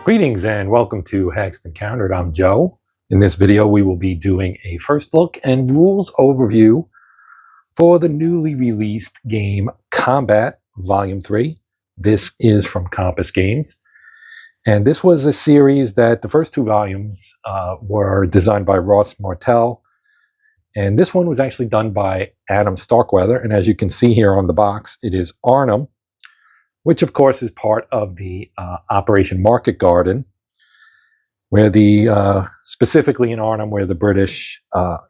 Greetings and welcome to Hexed Encountered. I'm Joe. In this video, we will be doing a first look and rules overview for the newly released game Combat Volume 3. This is from Compass Games. And this was a series that the first two volumes were designed by Ross Martell. And this one was actually done by Adam Starkweather. And as you can see here on the box, it is Arnhem, which of course is part of the Operation Market Garden, where specifically in Arnhem, where the British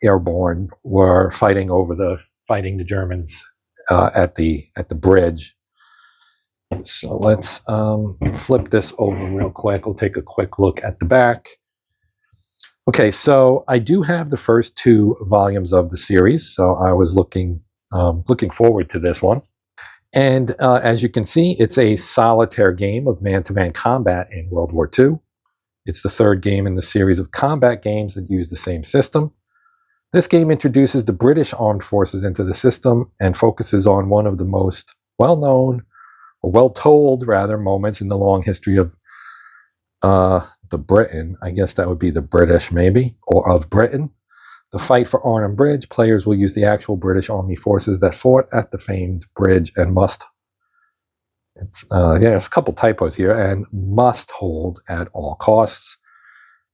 airborne were fighting the Germans at the bridge. So let's flip this over real quick. We'll take a quick look at the back. Okay, so I do have the first two volumes of the series, so I was looking forward to this one. And as you can see, it's a solitaire game of man-to-man combat in World War II. It's the third game in the series of combat games that use the same system. This game introduces the British armed forces into the system and focuses on one of the most well-known, or well-told, rather, moments in the long history of the Britain. I guess that would be the British, maybe, or of Britain. The fight for Arnhem Bridge, players will use the actual British Army forces that fought at the famed bridge and must, there's a couple typos here, and must hold at all costs.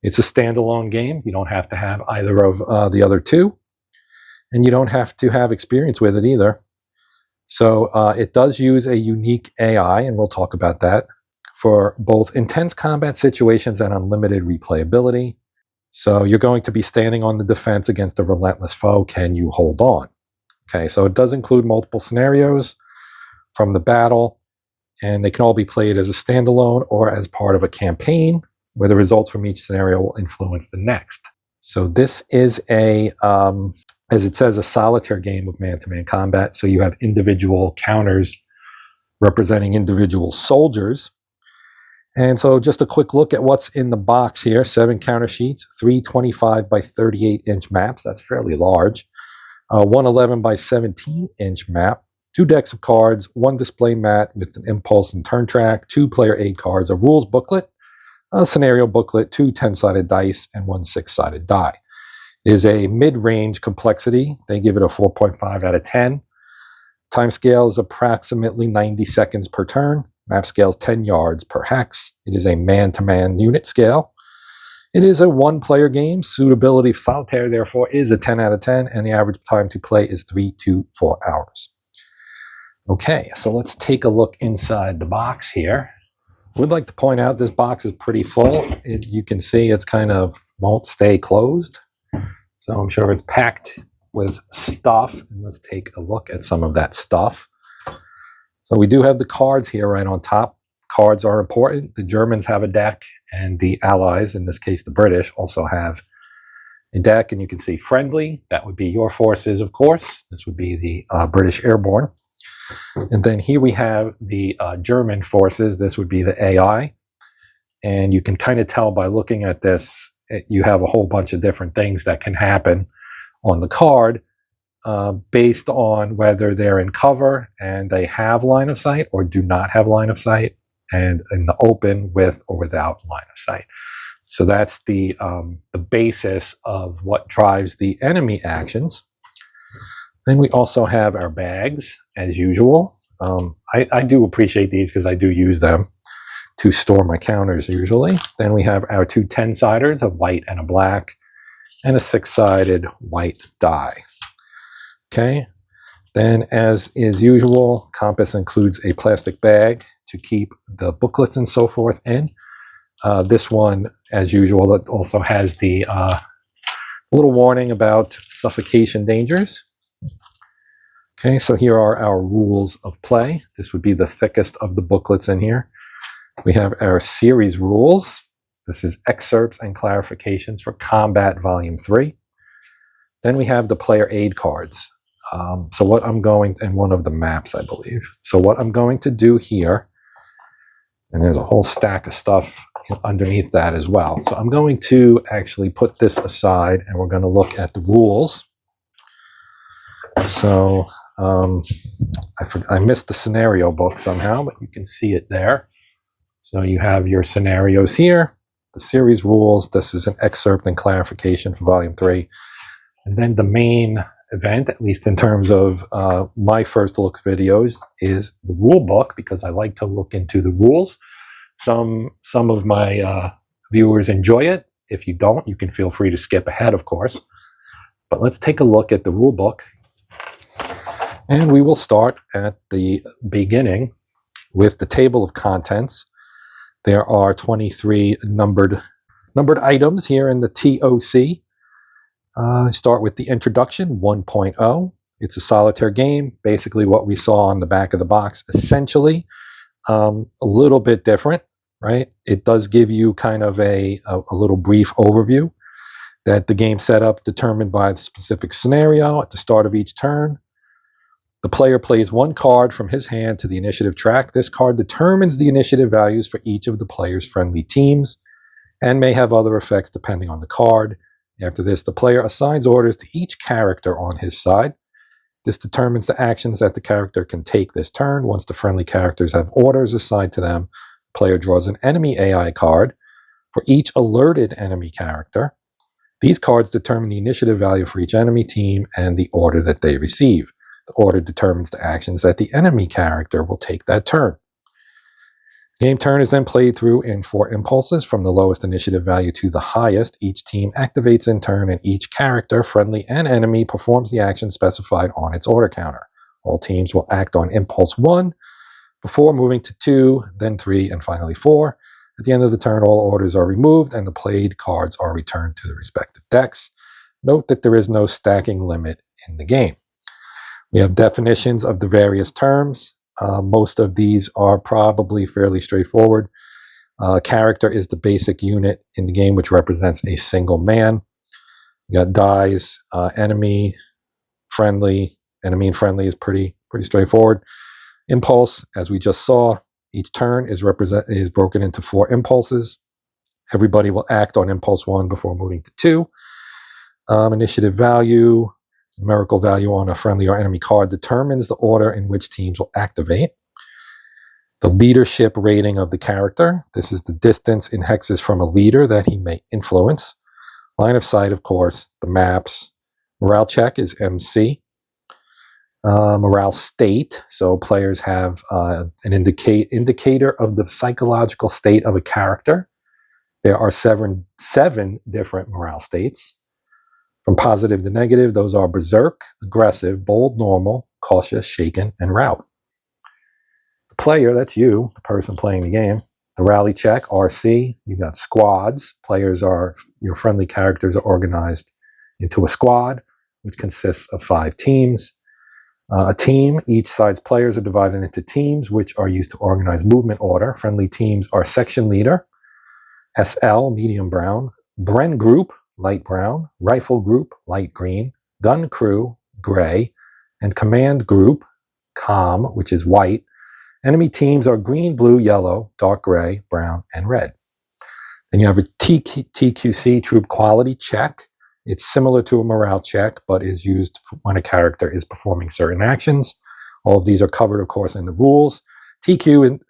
It's a standalone game. You don't have to have either of the other two, and you don't have to have experience with it either. So it does use a unique AI, and we'll talk about that, for both intense combat situations and unlimited replayability. So you're going to be standing on the defense against a relentless foe. Can you hold on? Okay, so it does include multiple scenarios from the battle, and they can all be played as a standalone or as part of a campaign where the results from each scenario will influence the next. So this is as it says, a solitaire game of man-to-man combat. So you have individual counters representing individual soldiers. And so just a quick look at what's in the box here. 7 counter sheets, 3 25 by 38-inch maps. That's fairly large. 1 11 by 17-inch map. 2 decks of cards, 1 display mat with an impulse and turn track, 2 player aid cards, a rules booklet, a scenario booklet, 2 10-sided dice, and 1 6-sided die. It is a mid-range complexity. They give it a 4.5 out of 10. Time scale is approximately 90 seconds per turn. Map scale is 10 yards per hex. It is a man-to-man unit scale. It is a one-player game. Suitability for solitaire, therefore, is a 10 out of 10, and the average time to play is 3 to 4 hours. Okay, so let's take a look inside the box here. I would like to point out this box is pretty full. You can see it's kind of won't stay closed. So I'm sure it's packed with stuff. And let's take a look at some of that stuff. So we do have the cards here right on top. Cards are important. The Germans have a deck, and the Allies, in this case the British, also have a deck. And you can see friendly. That would be your forces, of course. This would be the British airborne. And then here we have the German forces. This would be the AI. And you can kind of tell by looking at this, you have a whole bunch of different things that can happen on the card. Based on whether they're in cover and they have line of sight or do not have line of sight, and in the open with or without line of sight. So that's the basis of what drives the enemy actions. Then we also have our bags, as usual. I do appreciate these because I do use them to store my counters usually. Then we have our 2 10-siders, a white and a black, and a 6-sided white die. Okay, then as is usual, Compass includes a plastic bag to keep the booklets and so forth in. This one, as usual, it also has the little warning about suffocation dangers. Okay, so here are our rules of play. This would be the thickest of the booklets in here. We have our series rules. This is excerpts and clarifications for Combat Volume 3. Then we have the player aid cards. So what I'm going, and one of the maps, I believe. So what I'm going to do here, and there's a whole stack of stuff underneath that as well. So I'm going to actually put this aside, and we're going to look at the rules. So I missed the scenario book somehow, but you can see it there. So you have your scenarios here, the series rules. This is an excerpt and clarification for Volume 3. And then the main event, at least in terms of my first looks videos, is the rule book, because I like to look into the rules. Some of my viewers enjoy it. If you don't, you can feel free to skip ahead, of course. But let's take a look at the rule book. And we will start at the beginning with the table of contents. There are 23 numbered items here in the TOC. Start with the introduction, 1.0. It's a solitaire game, basically what we saw on the back of the box, essentially. A little bit different, right? It does give you kind of a little brief overview that the game setup determined by the specific scenario at the start of each turn. The player plays one card from his hand to the initiative track. This card determines the initiative values for each of the player's friendly teams and may have other effects depending on the card. After this, the player assigns orders to each character on his side. This determines the actions that the character can take this turn. Once the friendly characters have orders assigned to them, the player draws an enemy AI card for each alerted enemy character. These cards determine the initiative value for each enemy team and the order that they receive. The order determines the actions that the enemy character will take that turn. The game turn is then played through in 4 impulses from the lowest initiative value to the highest. Each team activates in turn, and each character, friendly and enemy, performs the action specified on its order counter. All teams will act on impulse 1 before moving to 2, then 3, and finally 4. At the end of the turn, all orders are removed and the played cards are returned to the respective decks. Note that there is no stacking limit in the game. We have definitions of the various terms. Most of these are probably fairly straightforward. Character is the basic unit in the game, which represents a single man. You got dies, enemy, friendly. Enemy and friendly is pretty straightforward. Impulse, as we just saw, each turn is broken into 4 impulses. Everybody will act on impulse 1 before moving to 2. Initiative value, numerical value on a friendly or enemy card determines the order in which teams will activate. The leadership rating of the character. This is the distance in hexes from a leader that he may influence. Line of sight, of course, the maps. Morale check is MC. Morale state. So players have an indicator of the psychological state of a character. There are seven different morale states. From positive to negative, those are berserk, aggressive, bold, normal, cautious, shaken, and rout. The player, that's you, the person playing the game. The rally check, RC, you got squads. Your friendly characters are organized into a squad, which consists of 5 teams. A team, each side's players are divided into teams, which are used to organize movement order. Friendly teams are section leader, SL, medium brown, Bren group, light brown, rifle group, light green, gun crew, gray, and command group, com, which is white. Enemy teams are green, blue, yellow, dark gray, brown, and red. Then you have a TQC, troop quality check. It's similar to a morale check, but is used when a character is performing certain actions. All of these are covered, of course, in the rules. TQ,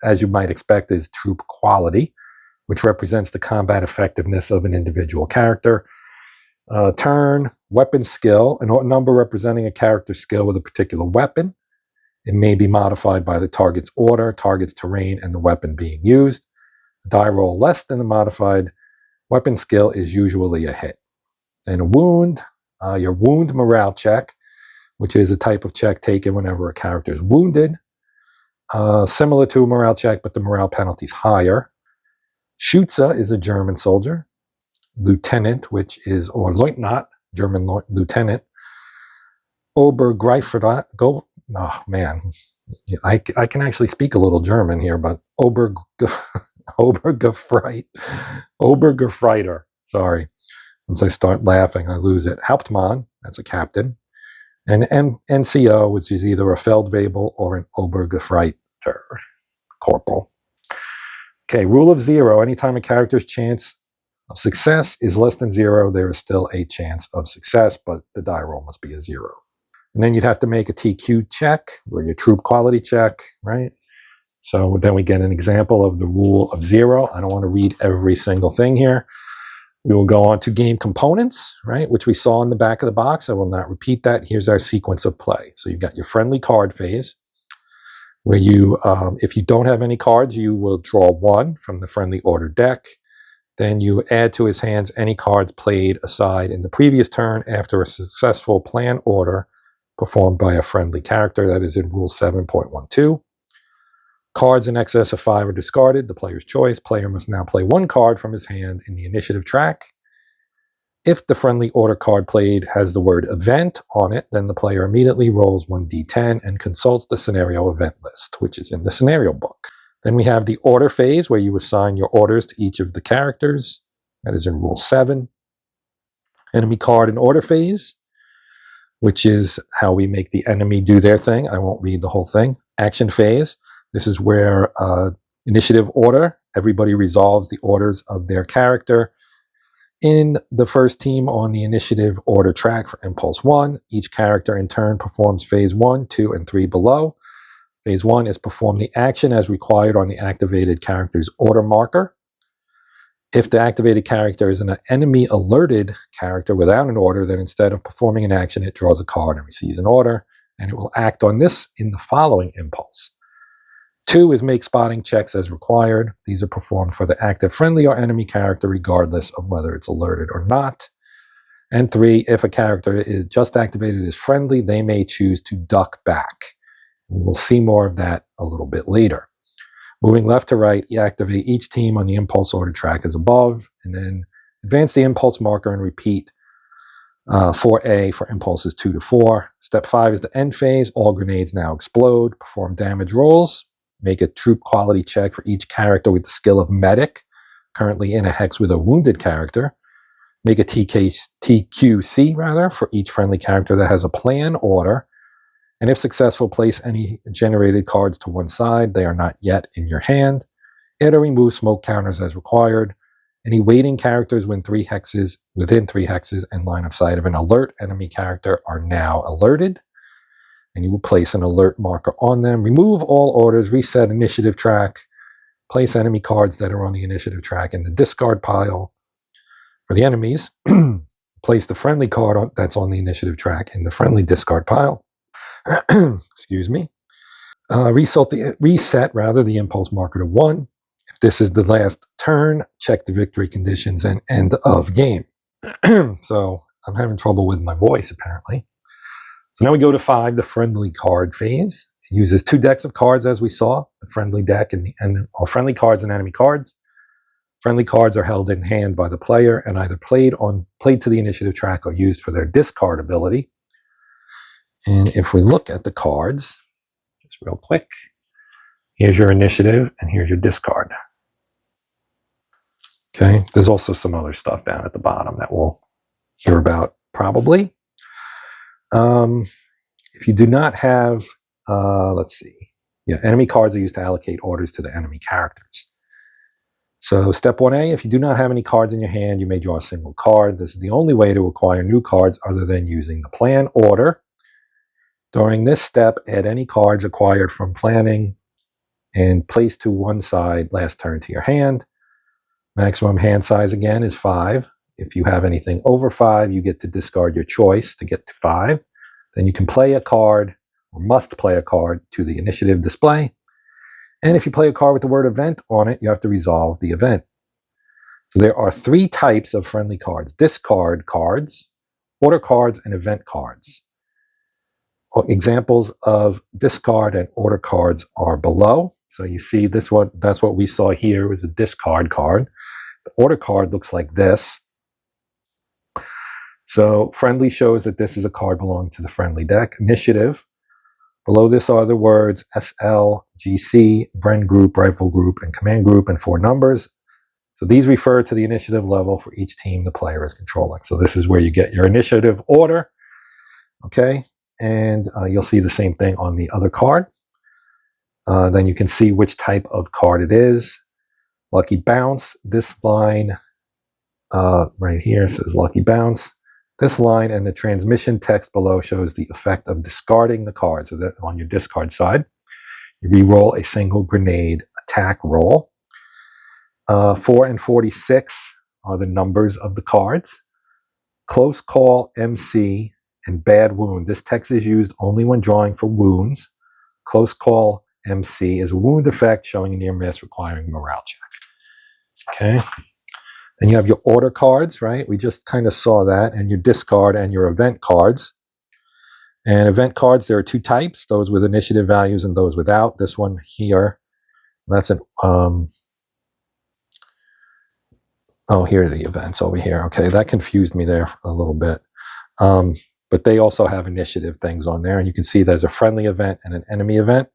as you might expect, is troop quality, which represents the combat effectiveness of an individual character. Turn, weapon skill, a number representing a character's skill with a particular weapon. It may be modified by the target's order, target's terrain, and the weapon being used. Die roll less than the modified weapon skill is usually a hit. Then a wound, your wound morale check, which is a type of check taken whenever a character is wounded. Similar to a morale check, but the morale penalty is higher. Schütze is a German soldier. Lieutenant, or Leutnant, German lieutenant. Obergreifert, oh man, I can actually speak a little German here, but Obergefreiter, sorry. Once I start laughing, I lose it. Hauptmann, that's a captain. And NCO, which is either a Feldwebel or an Obergefreiter, corporal. Okay, rule of 0. Anytime a character's chance of success is less than 0, there is still a chance of success, but the die roll must be a 0. And then you'd have to make a TQ check, or your troop quality check, right? So then we get an example of the rule of 0. I don't want to read every single thing here. We will go on to game components, right, which we saw in the back of the box. I will not repeat that. Here's our sequence of play. So you've got your friendly card phase, where you, if you don't have any cards, you will draw 1 from the friendly order deck. Then you add to his hands any cards played aside in the previous turn after a successful plan order performed by a friendly character. That is in Rule 7.12. Cards in excess of 5 are discarded, the player's choice. Player must now play 1 card from his hand in the initiative track. If the friendly order card played has the word event on it, then the player immediately rolls 1d10 and consults the scenario event list, which is in the scenario book. Then we have the order phase, where you assign your orders to each of the characters. That is in Rule 7. Enemy card and order phase, which is how we make the enemy do their thing. I won't read the whole thing. Action phase. This is where initiative order, everybody resolves the orders of their character in the first team on the initiative order track for Impulse 1. Each character in turn performs Phase 1, 2, and 3 below. Phase 1 is perform the action as required on the activated character's order marker. If the activated character is an enemy alerted character without an order, then instead of performing an action, it draws a card and receives an order, and it will act on this in the following impulse. 2 is make spotting checks as required. These are performed for the active friendly or enemy character regardless of whether it's alerted or not. And 3, if a character is just activated as friendly, they may choose to duck back. We'll see more of that a little bit later. Moving left to right, you activate each team on the impulse order track as above, and then advance the impulse marker and repeat 4A for impulses 2 to 4. Step 5 is the end phase. All grenades now explode. Perform damage rolls. Make a troop quality check for each character with the skill of medic, currently in a hex with a wounded character. Make a TQC for each friendly character that has a plan order. And if successful, place any generated cards to one side. They are not yet in your hand. Add or remove smoke counters as required. Any waiting characters within 3 hexes and line of sight of an alert enemy character are now alerted. And you will place an alert marker on them. Remove all orders, reset initiative track, place enemy cards that are on the initiative track in the discard pile. For the enemies, place the friendly card that's on the initiative track in the friendly discard pile. Excuse me. Reset the impulse marker to 1. If this is the last turn, check the victory conditions and end of game. So I'm having trouble with my voice apparently. So now we go to 5, the friendly card phase. It uses 2 decks of cards as we saw, the friendly deck and friendly cards and enemy cards. Friendly cards are held in hand by the player and either played to the initiative track or used for their discard ability. And if we look at the cards, just real quick, here's your initiative and here's your discard. Okay, there's also some other stuff down at the bottom that we'll hear about probably. If you do not have, enemy cards are used to allocate orders to the enemy characters. So step 1A, if you do not have any cards in your hand, you may draw a single card. This is the only way to acquire new cards other than using the plan order. During this step, add any cards acquired from planning and place to one side last turn to your hand. Maximum hand size again is 5. If you have anything over 5, you get to discard your choice to get to 5. Then you can play a card, or must play a card, to the initiative display. And if you play a card with the word event on it, you have to resolve the event. So there are 3 types of friendly cards: discard cards, order cards, and event cards. Examples of discard and order cards are below. So you see that's what we saw here was a discard card. The order card looks like this. So friendly shows that this is a card belonging to the friendly deck. Initiative. Below this are the words SL, GC, Bren Group, Rifle Group, and Command Group, and 4 numbers. So these refer to the initiative level for each team the player is controlling. So this is where you get your initiative order. Okay, and you'll see the same thing on the other card. Then you can see which type of card it is. Lucky Bounce. This line right here says Lucky Bounce. This line and the transmission text below shows the effect of discarding the card, so that on your discard side. You re-roll a single grenade attack roll. 4 and 46 are the numbers of the cards. Close Call, MC, and Bad Wound. This text is used only when drawing for wounds. Close Call, MC is a wound effect showing a near miss requiring a morale check. Okay. Then you have your order cards, right? We just kind of saw that, and your discard and your event cards. And event cards, there are two types, those with initiative values and those without. This one here, that's an, oh, here are the events over here. Okay, that confused me there a little bit. But they also have initiative things on there, and you can see there's a friendly event and an enemy event.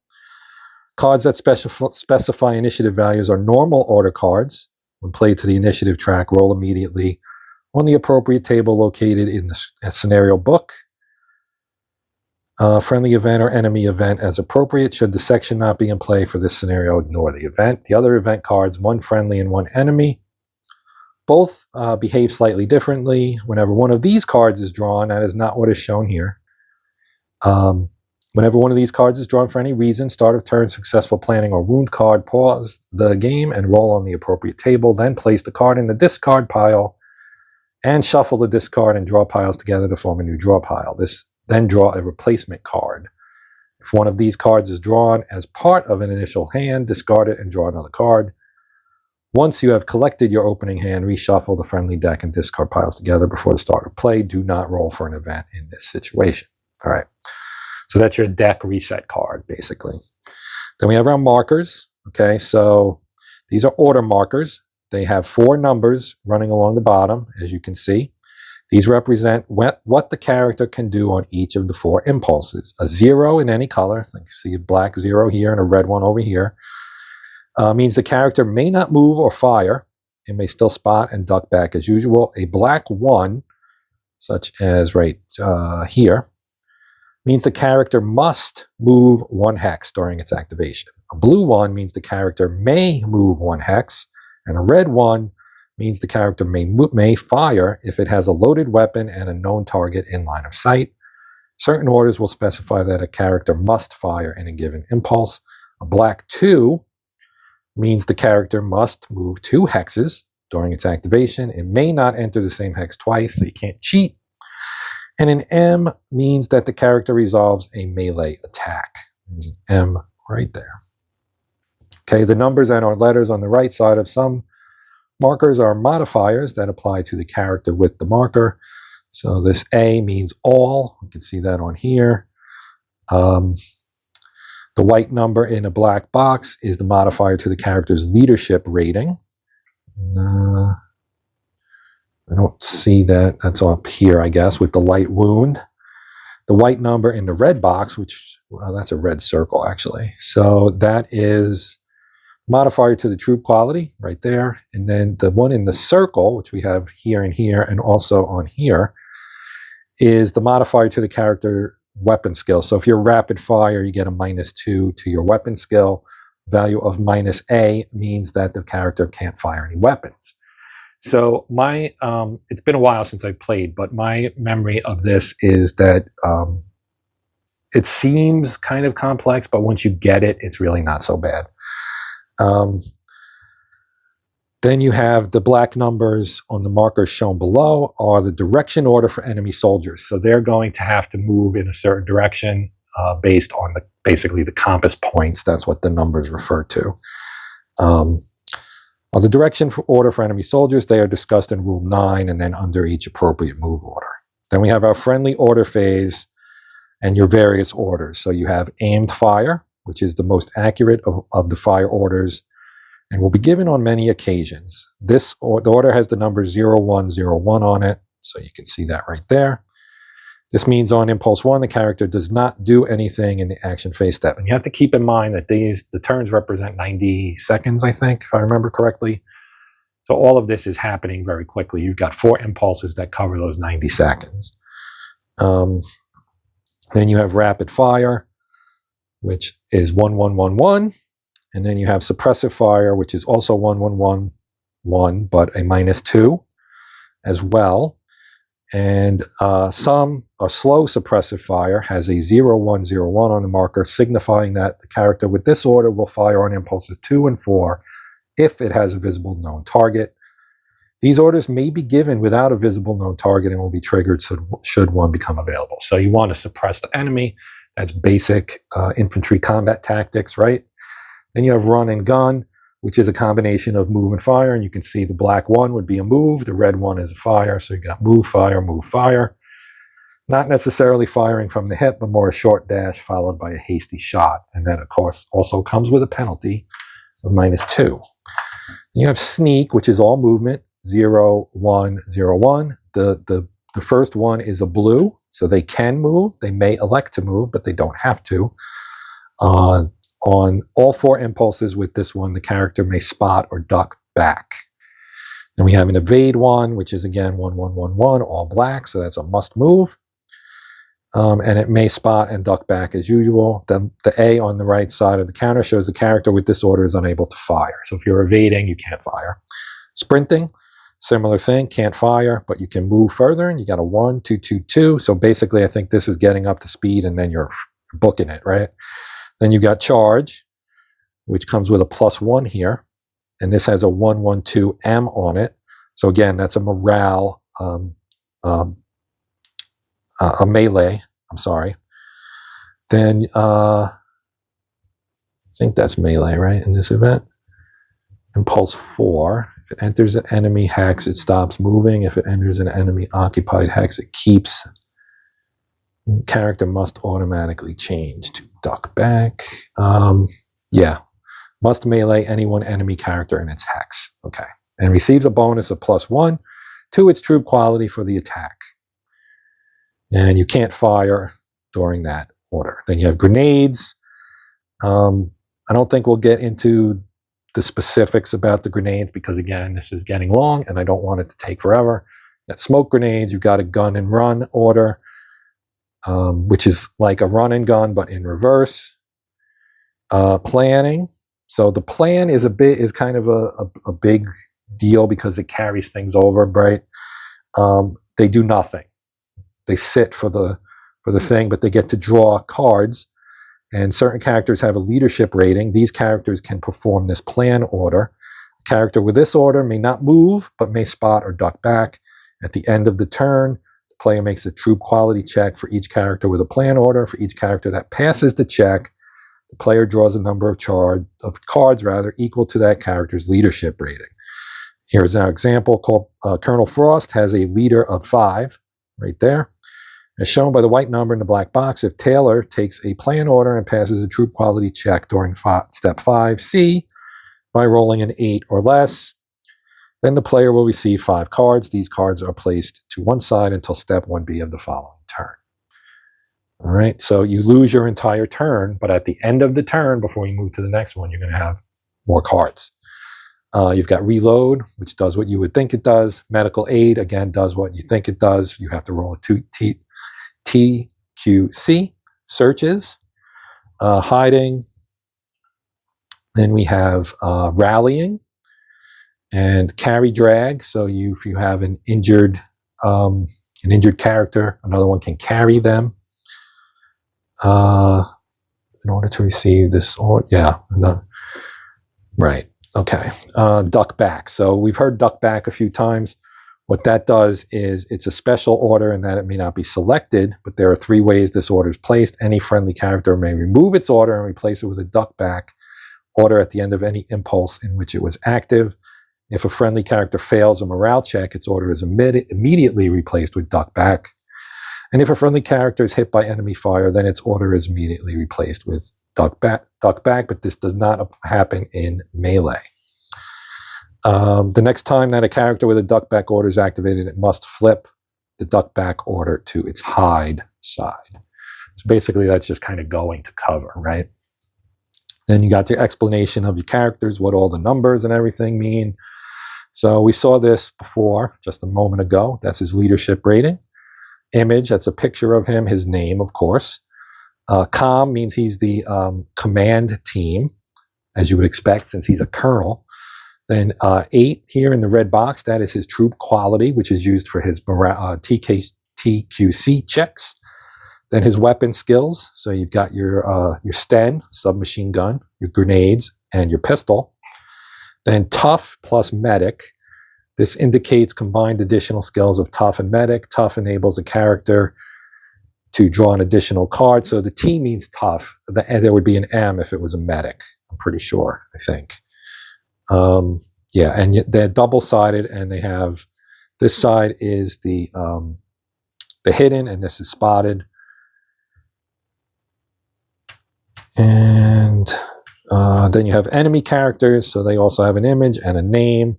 Cards that specify initiative values are normal order cards. When played to the initiative track, roll immediately on the appropriate table located in the scenario book. Friendly event or enemy event as appropriate. Should the section not be in play for this scenario, ignore the event. The other event cards, one friendly and one enemy, both behave slightly differently. Whenever one of these cards is drawn, that is not what is shown here. Whenever one of these cards is drawn for any reason, start of turn, successful planning, or wound card, pause the game and roll on the appropriate table. Then place the card in the discard pile and shuffle the discard and draw piles together to form a new draw pile. Then draw a replacement card. If one of these cards is drawn as part of an initial hand, discard it and draw another card. Once you have collected your opening hand, reshuffle the friendly deck and discard piles together before the start of play. Do not roll for an event in this situation. All right. So that's your deck reset card, basically. Then we have our markers. Okay, so these are order markers. They have 4 numbers running along the bottom, as you can see. These represent what the character can do on each of the 4 impulses. A 0 in any color, so you see a black 0 here and a red one over here, means the character may not move or fire. It may still spot and duck back as usual. A black 1, such as right here, means the character must move 1 hex during its activation. A blue 1 means the character may move 1 hex, and a red 1 means the character may fire if it has a loaded weapon and a known target in line of sight. Certain orders will specify that a character must fire in a given impulse. A black 2 means the character must move 2 hexes during its activation. It may not enter the same hex twice, so you can't cheat. And an M means that the character resolves a melee attack. There's an M right there. Okay, the numbers and our letters on the right side of some markers are modifiers that apply to the character with the marker. So this A means all. You can see that on here. The white number in a black box is the modifier to the character's leadership rating. I don't see that. That's up here, I guess, with the light wound. The white number in the red box, which, well, that's a red circle, actually. So that is modifier to the troop quality right there. And then the one in the circle, which we have here and also on here, is the modifier to the character weapon skill. So if you're rapid fire, you get a -2 to your weapon skill. Value of -A means that the character can't fire any weapons. So it's been a while since I played, but my memory of this is that it seems kind of complex, but once you get it, it's really not so bad. Then you have the black numbers on the markers shown below are the direction order for enemy soldiers. So they're going to have to move in a certain direction based on basically the compass points. That's what the numbers refer to. The direction order for enemy soldiers, they are discussed in Rule 9 and then under each appropriate move order. Then we have our friendly order phase and your various orders. So you have aimed fire, which is the most accurate of the fire orders and will be given on many occasions. The order has the number 0101 on it, so you can see that right there. This means on impulse 1, the character does not do anything in the action phase step. And you have to keep in mind that the turns represent 90 seconds, I think, if I remember correctly. So all of this is happening very quickly. You've got 4 impulses that cover those 90 seconds. Then you have rapid fire, which is 1111. And then you have suppressive fire, which is also 1111, but a -2 as well. And a slow suppressive fire has a 0101 on the marker, signifying that the character with this order will fire on impulses 2 and 4 if it has a visible known target. These orders may be given without a visible known target and will be triggered should one become available. So you want to suppress the enemy. That's basic infantry combat tactics, right? Then you have run and gun, which is a combination of move and fire. And you can see the black one would be a move. The red one is a fire. So you got move, fire, move, fire. Not necessarily firing from the hip, but more a short dash followed by a hasty shot. And that, of course, also comes with a penalty of -2. You have sneak, which is all movement, 0101. The first one is a blue, so they can move. They may elect to move, but they don't have to. On all 4 impulses with this one, the character may spot or duck back. Then we have an evade one, which is again 1111, all black, so that's a must move. And it may spot and duck back as usual. The A on the right side of the counter shows the character with this order is unable to fire. So if you're evading, you can't fire. Sprinting, similar thing, can't fire, but you can move further, and you got a 1, 2, 2, 2. So basically, I think this is getting up to speed, and then you're booking it, right? Then you got charge, which comes with a +1 here, and this has a 112M on it. So again, that's a morale, a melee. I'm sorry. Then I think that's melee, right? In this event, impulse 4. If it enters an enemy hex, it stops moving. If it enters an enemy occupied hex, it keeps. The character must automatically change to duck back. Yeah, must melee any one enemy character in its hex. Okay, and receives a bonus of +1 to its troop quality for the attack. And you can't fire during that order. Then you have grenades. I don't think we'll get into the specifics about the grenades because, again, this is getting long and I don't want it to take forever. You got smoke grenades. You've got a gun and run order, which is like a run and gun but in reverse. Planning. So the plan is kind of a big deal because it carries things over, right? They do nothing. They sit for the thing, but they get to draw cards. And certain characters have a leadership rating. These characters can perform this plan order. A character with this order may not move, but may spot or duck back. At the end of the turn, the player makes a troop quality check for each character with a plan order. For each character that passes the check, the player draws a number of cards equal to that character's leadership rating. Here's an example called Colonel Frost has a leader of 5 right there. As shown by the white number in the black box, if Taylor takes a plan order and passes a troop quality check during step 5C by rolling an 8 or less, then the player will receive 5 cards. These cards are placed to one side until step 1B of the following turn. All right, so you lose your entire turn, but at the end of the turn, before you move to the next one, you're going to have more cards. You've got reload, which does what you would think it does. Medical aid, again, does what you think it does. You have to roll a TQC. Searches, hiding. Then we have rallying and carry drag. So if you have an injured character, another one can carry them in order to receive this. Right. Okay. Duck back. So we've heard duck back a few times. What that does is it's a special order in that it may not be selected, but there are 3 ways this order is placed. Any friendly character may remove its order and replace it with a duck back order at the end of any impulse in which it was active. If a friendly character fails a morale check, its order is immediately replaced with duck back. And if a friendly character is hit by enemy fire, then its order is immediately replaced with duck back, but this does not happen in melee. The next time that a character with a duck back order is activated, it must flip the duck back order to its hide side. So basically that's just kind of going to cover, right? Then you got your explanation of your characters, what all the numbers and everything mean. So we saw this before, just a moment ago. That's his leadership rating. Image, that's a picture of him, his name, of course. Com means he's the command team, as you would expect, since he's a colonel. Then 8 here in the red box, that is his troop quality, which is used for his TQC checks. Then his weapon skills. So you've got your Sten, submachine gun, your grenades, and your pistol. Then tough plus medic. This indicates combined additional skills of tough and medic. Tough enables a character to draw an additional card. So the T means tough. There would be an M if it was a medic, I'm pretty sure, I think. Yeah, and they're double-sided, and they have, this side is the hidden, and this is spotted. And then you have enemy characters, so they also have an image and a name.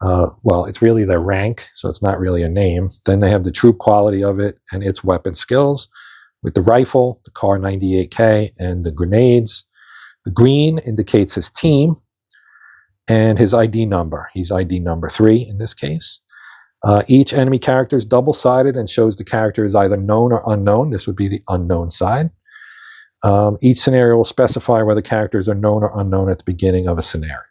Well, it's really their rank, so it's not really a name. Then they have the troop quality of it and its weapon skills with the rifle, the Kar 98K, and the grenades. The green indicates his team and his ID number. He's ID number 3 in this case. Each enemy character is double-sided and shows the character is either known or unknown. This would be the unknown side. Each scenario will specify whether characters are known or unknown at the beginning of a scenario.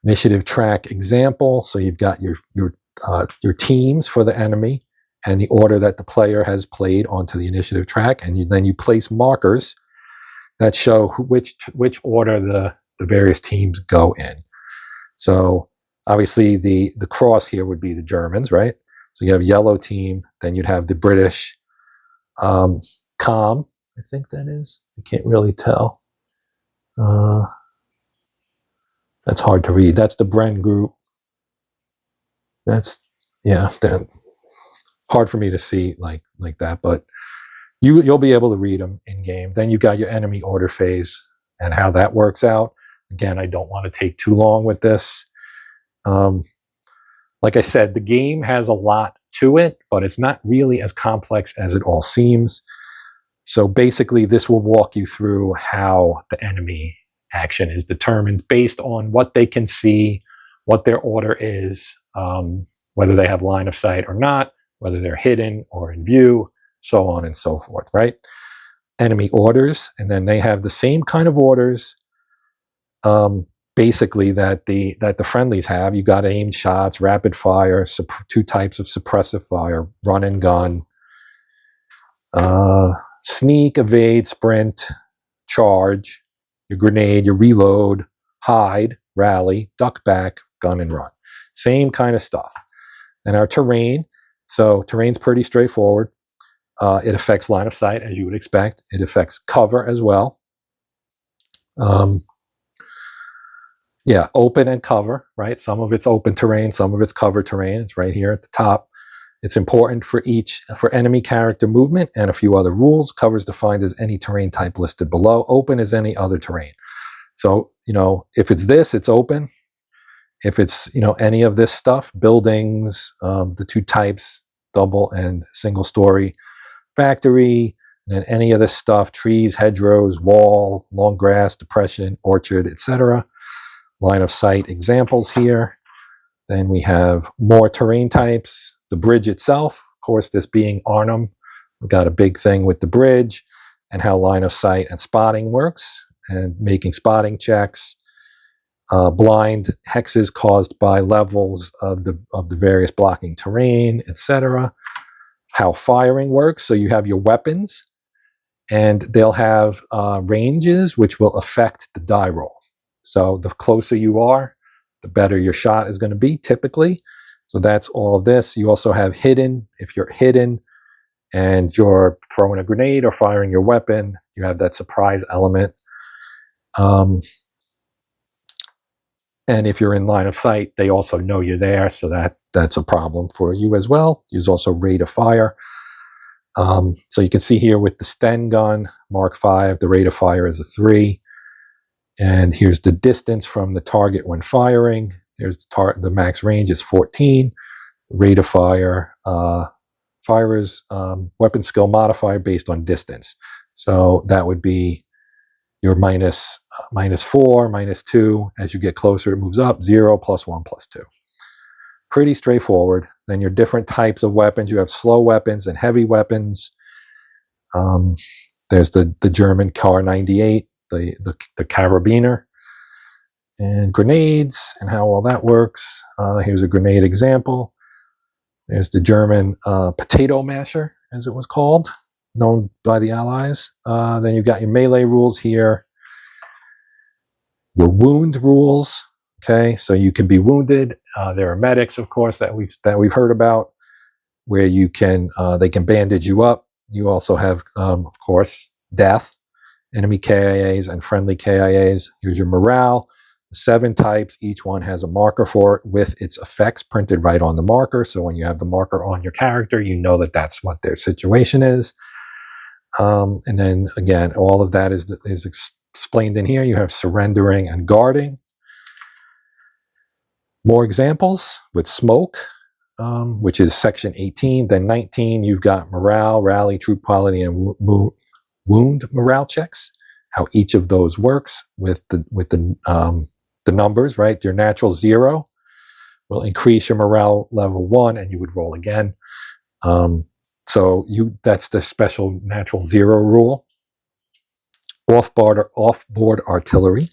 Initiative track example. So you've got your teams for the enemy and the order that the player has played onto the initiative track, and then you place markers that show which order the various teams go in. So obviously the cross here would be the Germans, right? So you have yellow team, then you'd have the British Com, I think that is. I can't really tell. That's hard to read. That's the Bren group. That's, yeah, hard for me to see like that, but you'll be able to read them in game. Then you've got your enemy order phase and how that works out. Again, I don't want to take too long with this. Like I said, the game has a lot to it, but it's not really as complex as it all seems. So basically, this will walk you through how the enemy action is determined based on what they can see, what their order is, whether they have line of sight or not, whether they're hidden or in view, so on and so forth, right? Enemy orders, and then they have the same kind of orders, basically that the friendlies have. You got aimed shots, rapid fire, 2 types of suppressive fire, run and gun, sneak, evade, sprint, charge, your grenade, your reload, hide, rally, duck back, gun and run. Same kind of stuff. And our terrain, so terrain's pretty straightforward. It affects line of sight, as you would expect. It affects cover as well. Yeah, open and cover, right? Some of it's open terrain, some of it's cover terrain. It's right here at the top. It's important for enemy character movement and a few other rules. Cover is defined as any terrain type listed below. Open is any other terrain. So, if it's this, it's open. If it's, any of this stuff, buildings, the 2 types, double and single story, factory, and then any of this stuff, trees, hedgerows, wall, long grass, depression, orchard, etc. Line of sight examples here. Then we have more terrain types. The bridge itself, of course, this being Arnhem, we've got a big thing with the bridge and how line of sight and spotting works and making spotting checks. Blind hexes caused by levels of the various blocking terrain, etc. How firing works. So you have your weapons, and they'll have ranges which will affect the die roll. So the closer you are, the better your shot is going to be typically. So that's all of this. You also have hidden. If you're hidden and you're throwing a grenade or firing your weapon, you have that surprise element. And if you're in line of sight, they also know you're there, so that's a problem for you as well. There's also rate of fire. So you can see here with the Sten gun, Mark V, the rate of fire is a 3. And here's the distance from the target when firing. There's the max range is 14. Rate of fire, fire's weapon skill modifier based on distance. So that would be your minus 4, minus 2. As you get closer, it moves up. 0, +1, +2. Pretty straightforward. Then your different types of weapons. You have slow weapons and heavy weapons. There's the German Kar 98, the carabiner. and grenades and how all that works. Here's a grenade example. There's the German potato masher, as it was called, known by the Allies. Then you've got your melee rules here, your wound rules. Okay, so you can be wounded. There are medics, of course, that we've heard about, where you can they can bandage you up. You also have, of course, death, enemy KIAs and friendly KIAs. Here's your morale. The 7 types, each one has a marker for it with its effects printed right on the marker. So when you have the marker on your character, you know that that's what their situation is. And then again, all of that is explained in here. You have surrendering and guarding. More examples with smoke, which is section 18. Then 19, you've got morale, rally, troop quality, and wound morale checks. How each of those works with the numbers, right? Your natural 0 will increase your morale level 1, and you would roll again. So that's the special natural 0 rule. Off-board artillery,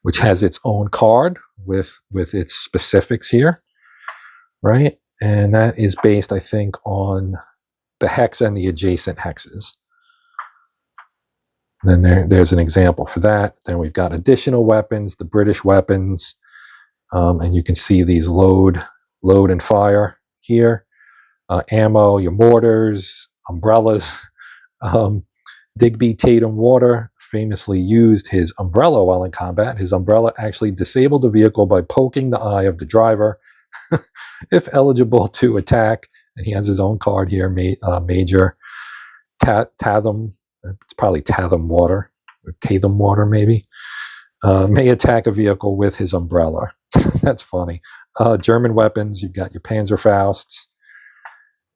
which has its own card with its specifics here, right? And that is based, I think, on the hex and the adjacent hexes. Then there's an example for that. Then we've got additional weapons, the British weapons, and you can see these load and fire here. Ammo, your mortars, umbrellas. Digby Tatum Water famously used his umbrella while in combat. His umbrella actually disabled the vehicle by poking the eye of the driver. If eligible to attack, and he has his own card here, Major Tatham. It's probably Tatham Water, or Tatham Water maybe, may attack a vehicle with his umbrella. That's funny. German weapons, you've got your Panzerfausts,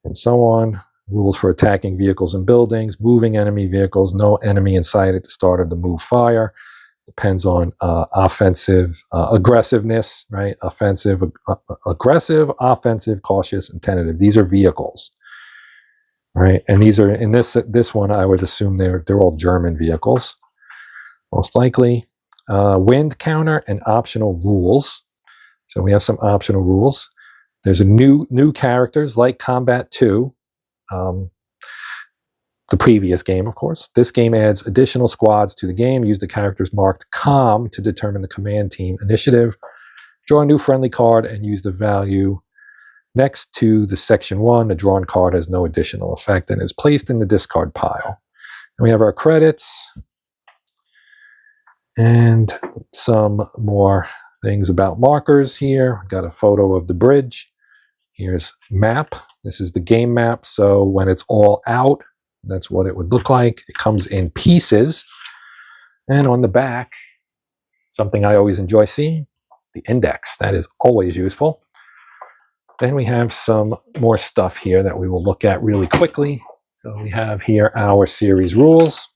and so on. Rules for attacking vehicles and buildings, moving enemy vehicles, no enemy in sight at the start of the move fire. Depends on offensive aggressiveness, right? Offensive, aggressive, offensive, cautious, and tentative. These are vehicles. Right, and these are in this one. I would assume they're all German vehicles, most likely. Wind counter and optional rules. So we have some optional rules. There's a new characters like Combat 2, the previous game, of course. This game adds additional squads to the game. Use the characters marked COM to determine the command team initiative. Draw a new friendly card and use the value next to the section 1. A drawn card has no additional effect and is placed in the discard pile. And we have our credits and some more things about markers here. We've got a photo of the bridge. Here's map. This is the game map. So when it's all out, that's what it would look like. It comes in pieces. And on the back, something I always enjoy seeing, the index. That is always useful. Then we have some more stuff here that we will look at really quickly. So we have here our series rules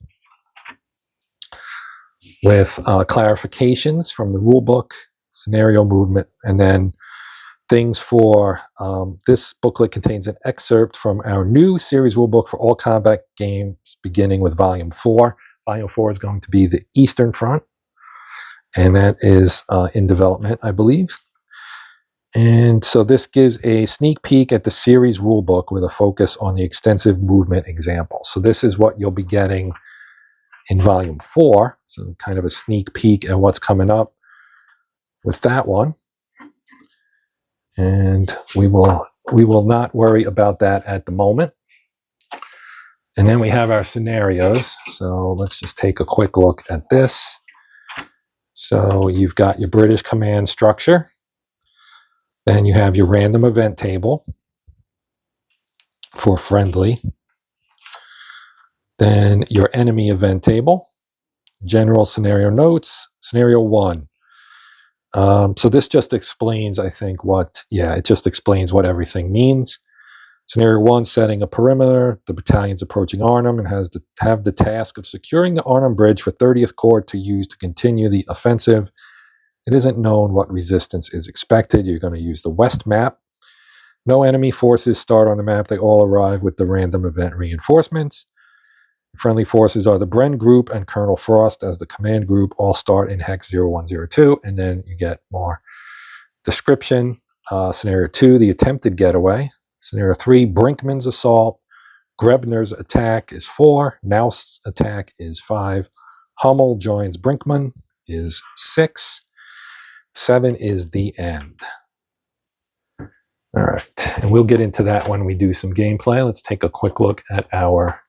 with clarifications from the rule book, scenario movement, and then things for this booklet contains an excerpt from our new series rule book for all combat games, beginning with Volume 4. Volume 4 is going to be the Eastern Front, and that is in development, I believe. And so this gives a sneak peek at the series rulebook with a focus on the extensive movement example. So this is what you'll be getting in Volume 4. So kind of a sneak peek at what's coming up with that one. And we will not worry about that at the moment. And then we have our scenarios. So let's just take a quick look at this. So you've got your British command structure. Then you have your random event table for friendly. Then your enemy event table, general scenario notes, scenario 1. So this just explains, I think, it just explains what everything means. Scenario 1, setting a perimeter. The battalion's approaching Arnhem and has to have the task of securing the Arnhem Bridge for 30th Corps to use to continue the offensive. It isn't known what resistance is expected. You're going to use the West map. No enemy forces start on the map. They all arrive with the random event reinforcements. Friendly forces are the Bren Group and Colonel Frost as the command group. All start in Hex 0102, and then you get more description. Scenario 2, the attempted getaway. Scenario 3, Brinkman's assault. Grebner's attack is 4. Naust's attack is 5. Hummel joins Brinkman is 6. 7 is the end. All right, and we'll get into that when we do some gameplay. Let's take a quick look at our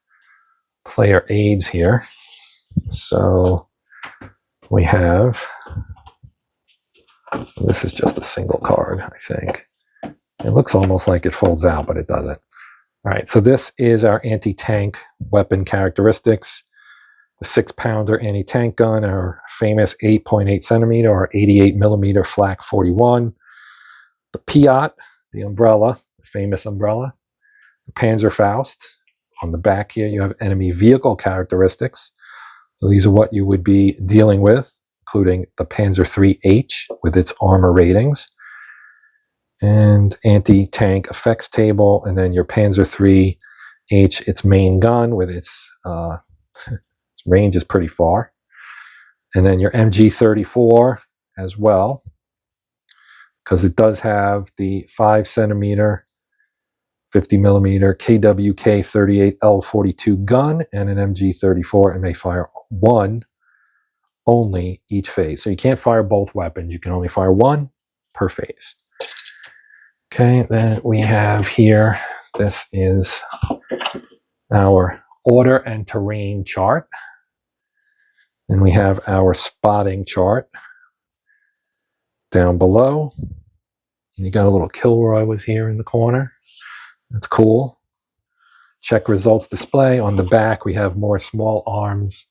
player aids here. So we have, this is just a single card, I think. It looks almost like it folds out, but it doesn't. All right, so this is our anti-tank weapon characteristics. The 6-pounder anti-tank gun, our famous 8.8 centimeter or 88 millimeter flak 41. The Piat, the umbrella, the famous umbrella. The Panzerfaust. On the back here, you have enemy vehicle characteristics. So these are what you would be dealing with, including the Panzer III-H with its armor ratings. And anti-tank effects table, and then your Panzer III-H, its main gun with its range is pretty far. And then your MG34 as well, because it does have the 5 centimeter 50 millimeter KWK 38L42 gun and an MG34, and may fire one only each phase. So you can't fire both weapons. You can only fire one per phase. Okay, then we have here, this is our order and terrain chart. And we have our spotting chart down below. And you got a little Kilroy was here in the corner. That's cool. Check results display. On the back, we have more small arms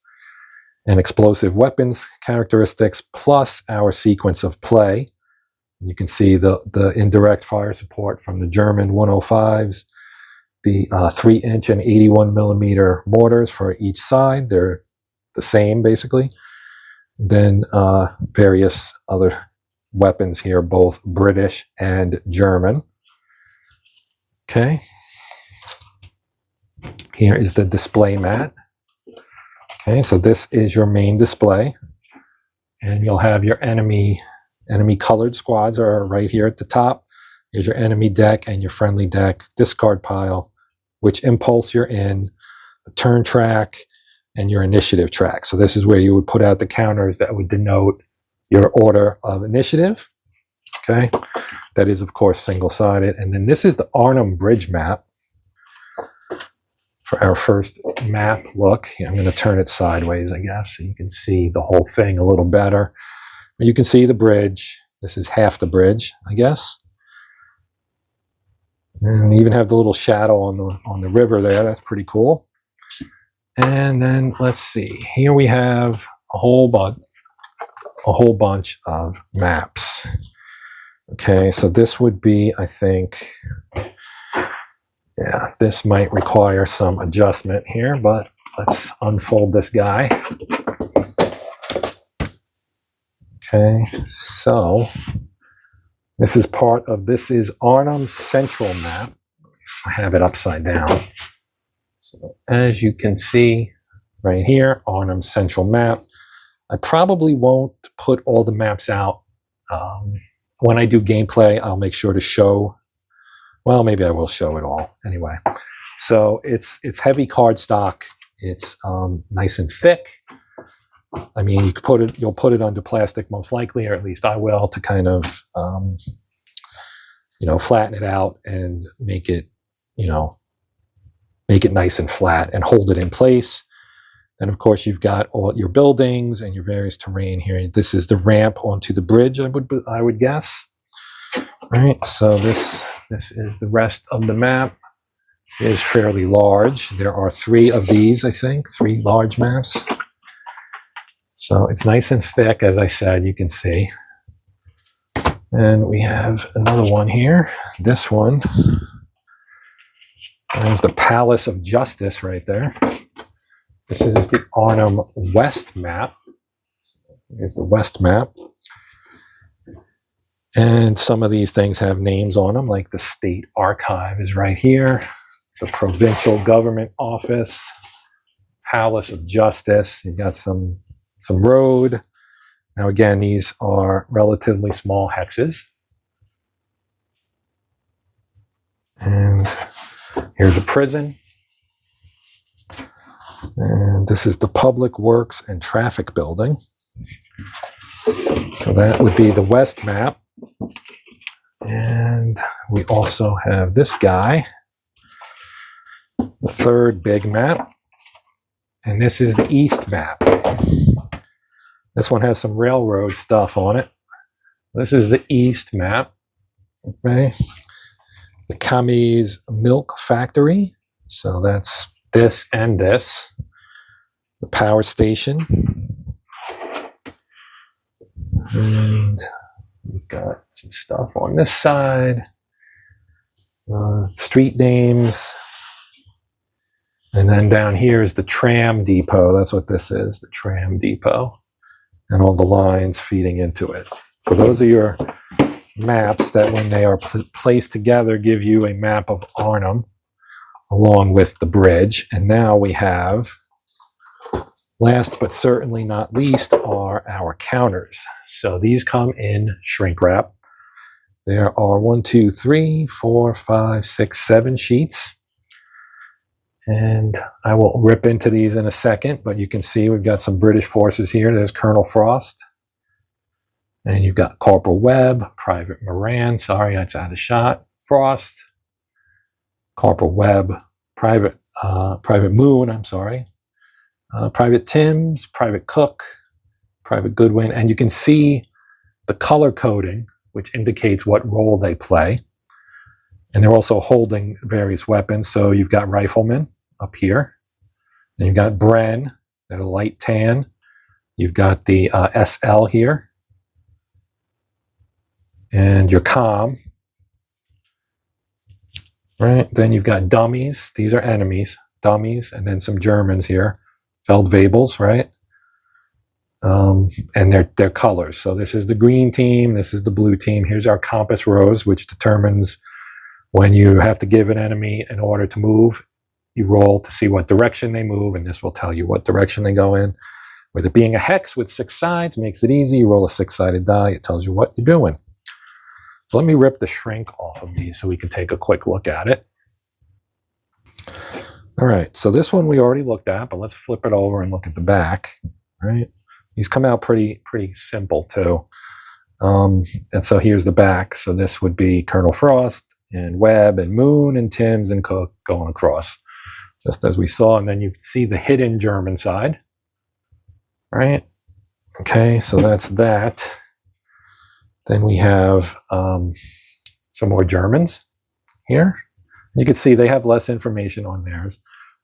and explosive weapons characteristics, plus our sequence of play. You can see the indirect fire support from the German 105s, the 3-inch and 81 millimeter mortars for each side. They're the same, basically. Then various other weapons here, both British and German. Okay. Here is the display mat. Okay, so this is your main display. And you'll have your enemy colored squads are right here at the top. Here's your enemy deck and your friendly deck, discard pile, which impulse you're in, the turn track, and your initiative track. So this is where you would put out the counters that would denote your order of initiative. Okay, that is of course single-sided. And then this is the Arnhem Bridge map for our first map look. I'm going to turn it sideways, I guess, so you can see the whole thing a little better. You can see the bridge. This is half the bridge, I guess. And you even have the little shadow on the river there. That's pretty cool. And then let's see. Here we have a whole bunch of maps. Okay, so this would be, I think, yeah, this might require some adjustment here, but let's unfold this guy. Okay, so this is Arnhem Central map. If I have it upside down. So as you can see right here, Arnhem Central map. I probably won't put all the maps out. When I do gameplay, I'll make sure to show, well, maybe I will show it all anyway. So it's heavy cardstock. It's nice and thick. I mean, you'll put it under plastic most likely, or at least I will, to kind of, flatten it out and make it nice and flat and hold it in place. And of course, you've got all your buildings and your various terrain here. This is the ramp onto the bridge, I would guess. All right, so this is the rest of the map. It is fairly large. There are 3 of these, I think, 3 large maps. So it's nice and thick, as I said, you can see. And we have another one here. This one. There's the Palace of Justice right there. This is the Arnhem West map. Here's the West map. And some of these things have names on them, like the State Archive is right here. The Provincial Government Office. Palace of Justice. You've got some road. Now again, these are relatively small hexes. And here's a prison. And this is the Public Works and Traffic Building. So that would be the west map. And we also have this guy, the third big map. And this is the east map. This one has some railroad stuff on it. This is the east map. Okay. The Kami's Milk Factory. So that's this and this. The power station. And we've got some stuff on this side. Street names. And then down here is the tram depot. That's what this is, the tram depot. And all the lines feeding into it. So those are your maps that, when they are placed together, give you a map of Arnhem along with the bridge. And now we have, last but certainly not least, are our counters. So these come in shrink wrap. There are 1, 2, 3, 4, 5, 6, 7 sheets. And I will rip into these in a second, but you can see we've got some British forces here. There's Colonel Frost. And you've got Corporal Webb, Private Moran, sorry, that's out of shot. Frost, Corporal Webb, Private Moon, I'm sorry. Private Timms, Private Cook, Private Goodwin. And you can see the color coding, which indicates what role they play. And they're also holding various weapons. So you've got riflemen up here. And you've got Bren, that are light tan. You've got the SL here. And your Com. Right, then you've got dummies. These are enemies, dummies, and then some Germans here. Feldwebels, right? And their colors. So this is the green team, this is the blue team. Here's our compass rose, which determines when you have to give an enemy an order to move. You roll to see what direction they move, and this will tell you what direction they go in. With it being a hex with 6 sides, makes it easy. You roll a 6-sided die, it tells you what you're doing. So let me rip the shrink off of these so we can take a quick look at it. All right, so this one we already looked at, but let's flip it over and look at the back. Right, these come out pretty simple too. And so here's the back. So this would be Colonel Frost and Webb and Moon and Timms and Cook going across, just as we saw. And then you see the hidden German side. Right. Okay, so that's that. Then we have some more Germans here. You can see they have less information on theirs.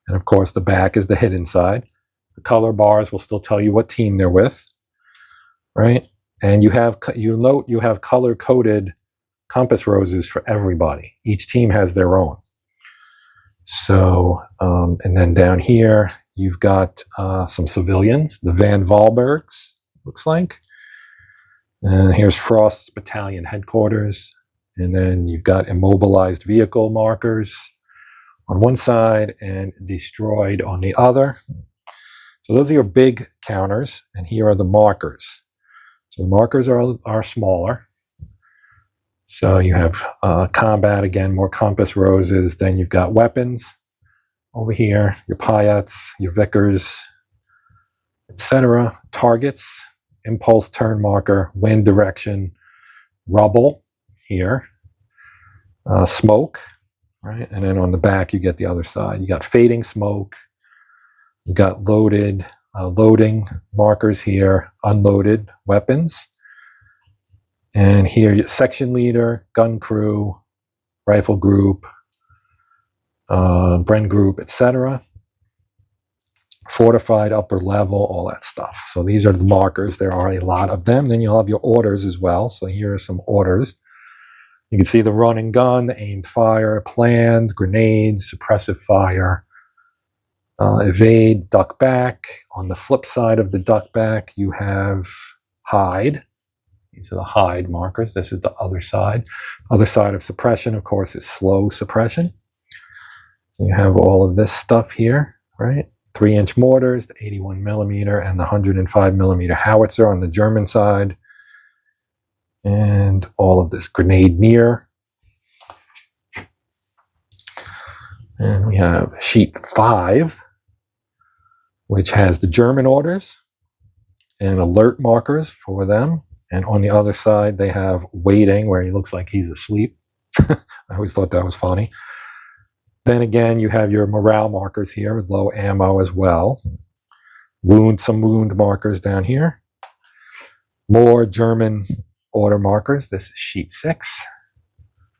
And of course, the back is the hidden side. The color bars will still tell you what team they're with, right? And you'll note you have color-coded compass roses for everybody. Each team has their own. So, and then down here, you've got some civilians, the Van Valbergs, looks like. And here's Frost's battalion headquarters. And then you've got immobilized vehicle markers on one side and destroyed on the other. So those are your big counters, and here are the markers. So the markers are smaller. So you have combat, again, more compass roses. Then you've got weapons over here, your Piats, your Vickers, etc. Targets, impulse turn marker, wind direction, rubble here, smoke, right? And then on the back, you get the other side. You got fading smoke. You got loading markers here, unloaded weapons. And here, section leader, gun crew, rifle group, Bren group, etc. Fortified upper level, all that stuff. So these are the markers. There are a lot of them. Then you'll have your orders as well. So here are some orders. You can see the run and gun, the aimed fire, planned, grenades, suppressive fire, evade, duck back. On the flip side of the duck back, you have hide. These are the hide markers. This is the other side. Other side of suppression, of course, is slow suppression. So you have all of this stuff here, right? 3-inch mortars, the 81 millimeter and the 105 millimeter howitzer on the German side, and all of this grenade mirror. And we have sheet 5, which has the German orders and alert markers for them. And on the other side, they have waiting, where he looks like he's asleep. I always thought that was funny. Then again, you have your morale markers here with low ammo as well. Some wound markers down here. More German order markers. This is sheet 6.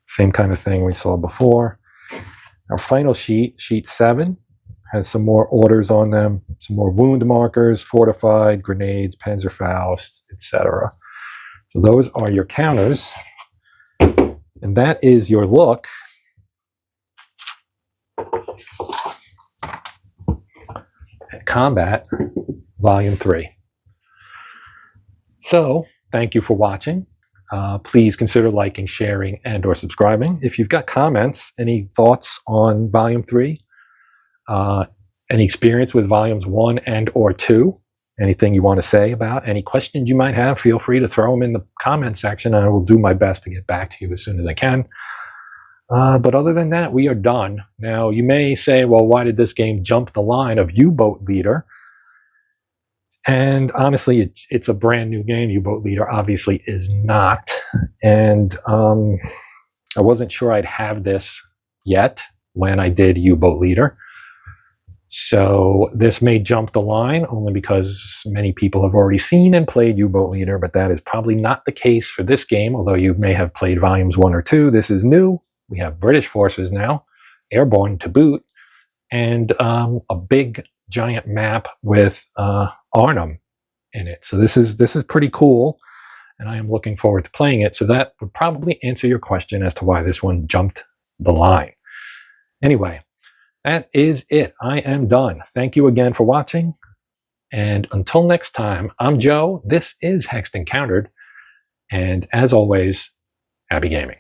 Same kind of thing we saw before. Our final sheet, sheet 7, has some more orders on them, some more wound markers, fortified, grenades, Panzerfaust, etc. So those are your counters. And that is your look at Combat Volume 3. So, thank you for watching. Please consider liking, sharing, and or subscribing. If you've got comments, any thoughts on Volume 3, any experience with Volumes 1 and or 2, anything you want to say about, any questions you might have, feel free to throw them in the comment section, and I will do my best to get back to you as soon as I can. But other than that, we are done. Now, you may say, well, why did this game jump the line of U-Boat Leader? And honestly, it's a brand new game. U-Boat Leader obviously is not. And I wasn't sure I'd have this yet when I did U-Boat Leader. So this may jump the line only because many people have already seen and played U-Boat Leader, but that is probably not the case for this game, although you may have played Volumes 1 or 2. This is new. We have British forces now, airborne to boot, and a big giant map with Arnhem in it. So this is pretty cool, and I am looking forward to playing it. So that would probably answer your question as to why this one jumped the line. Anyway, that is it. I am done. Thank you again for watching, and until next time, I'm Joe. This is Hexed Encountered, and as always, happy gaming.